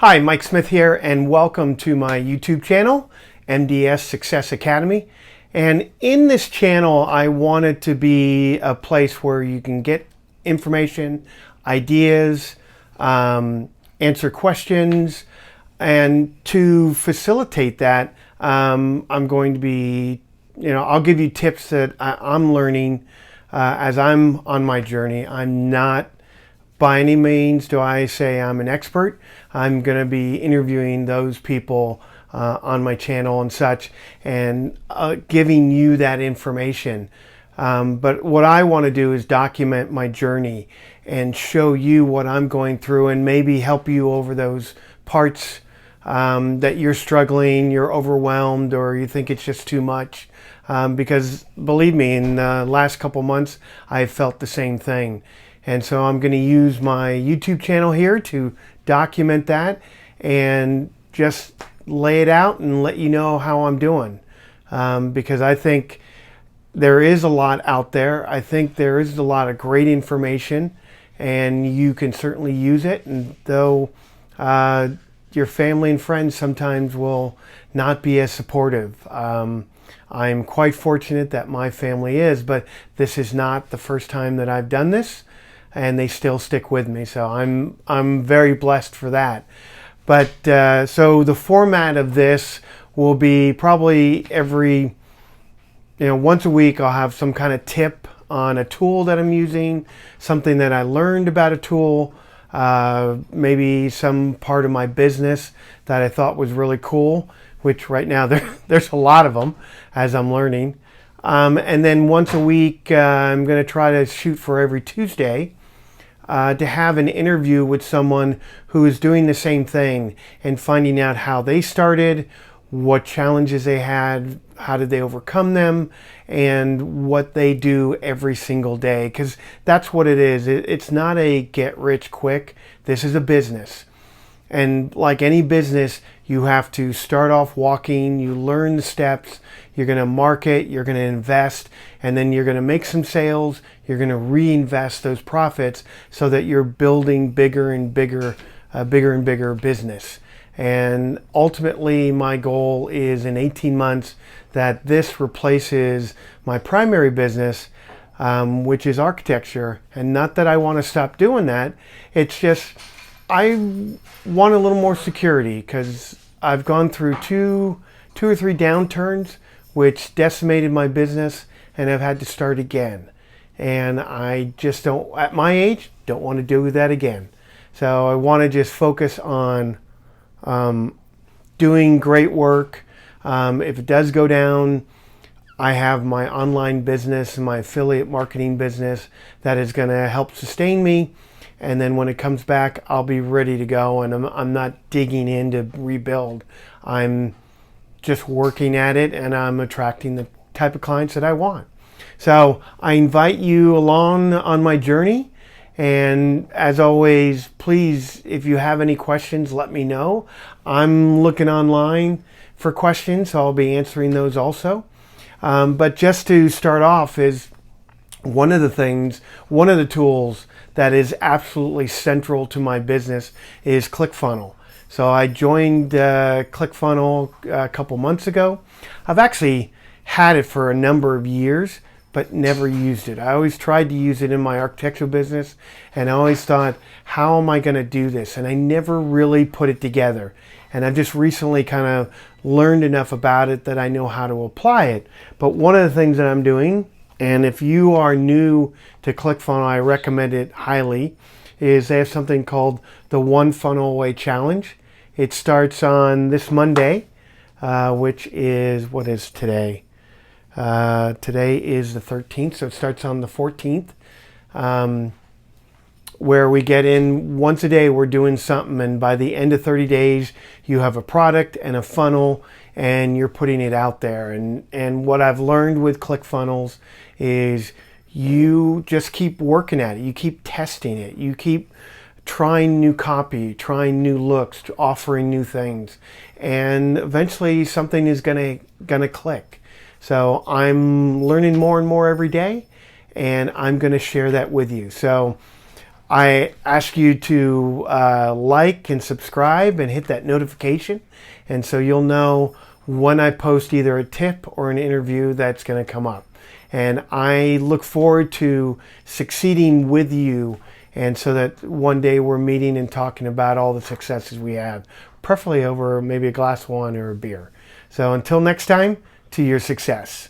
Hi, Mike Smith here, and welcome to my YouTube channel, MDS Success Academy. And in this channel, I want it to be a place where you can get information, ideas, answer questions, and to facilitate that, I'm going to be, I'll give you tips that I'm learning as I'm on my journey. I'm not by any means do I say I'm an expert. I'm going to be interviewing those people on my channel and such, and giving you that information. But what I want to do is document my journey and show you what I'm going through, and maybe help you over those parts that you're struggling, you're overwhelmed, or you think it's just too much. Because believe me, in the last couple months, I've felt the same thing. And so I'm going to use my YouTube channel here to document that and just lay it out and let you know how I'm doing. Because I think there is a lot out there. I think there is a lot of great information, and you can certainly use it. And though your family and friends sometimes will not be as supportive, I'm quite fortunate that my family is, but this is not the first time that I've done this, and they still stick with me. So I'm very blessed for that. But so the format of this will be probably every, once a week I'll have some kind of tip on a tool that I'm using, something that I learned about a tool, maybe some part of my business that I thought was really cool, which right now there's a lot of them as I'm learning. And then once a week, I'm going to try to shoot for every Tuesday to have an interview with someone who is doing the same thing and finding out how they started, what challenges they had, how did they overcome them, and what they do every single day. Because that's what it is. It's not a get rich quick. This is a business. And like any business, you have to start off walking, you learn the steps, you're going to market, you're going to invest, and then you're going to make some sales, you're going to reinvest those profits so that you're building bigger and bigger business. And ultimately, my goal is in 18 months that this replaces my primary business, which is architecture. And not that I want to stop doing that, it's just I want a little more security, because I've gone through two or three downturns which decimated my business, and I've had to start again. And I just don't, at my age, don't want to do that again. So I want to just focus on doing great work. If it does go down, I have my online business and my affiliate marketing business that is going to help sustain me. And then when it comes back, I'll be ready to go, and I'm not digging in to rebuild. I'm just working at it, and I'm attracting the type of clients that I want. So I invite you along on my journey. And as always, please, if you have any questions, let me know. I'm looking online for questions, so I'll be answering those also. But just to start off is one of the tools that is absolutely central to my business is ClickFunnels. So I joined ClickFunnels a couple months ago. I've actually had it for a number of years, but never used it. I always tried to use it in my architectural business, and I always thought, how am I going to do this? And I never really put it together. And I've just recently kind of learned enough about it that I know how to apply it. But one of the things that I'm doing, and if you are new to ClickFunnels, I recommend it highly, is they have something called the One Funnel Away Challenge. It starts on this Monday, which is, what is today? Today is the 13th, so it starts on the 14th, where we get in once a day, we're doing something, and by the end of 30 days, you have a product and a funnel, and you're putting it out there. And what I've learned with ClickFunnels is you just keep working at it. You keep testing it. You keep trying new copy, trying new looks, offering new things. And eventually something is gonna click. So I'm learning more and more every day, and I'm gonna share that with you. So I ask you to like and subscribe and hit that notification, and so you'll know when I post either a tip or an interview that's going to come up. And I look forward to succeeding with you, and so that one day we're meeting and talking about all the successes we have, preferably over maybe a glass of wine or a beer. So until next time, to your success.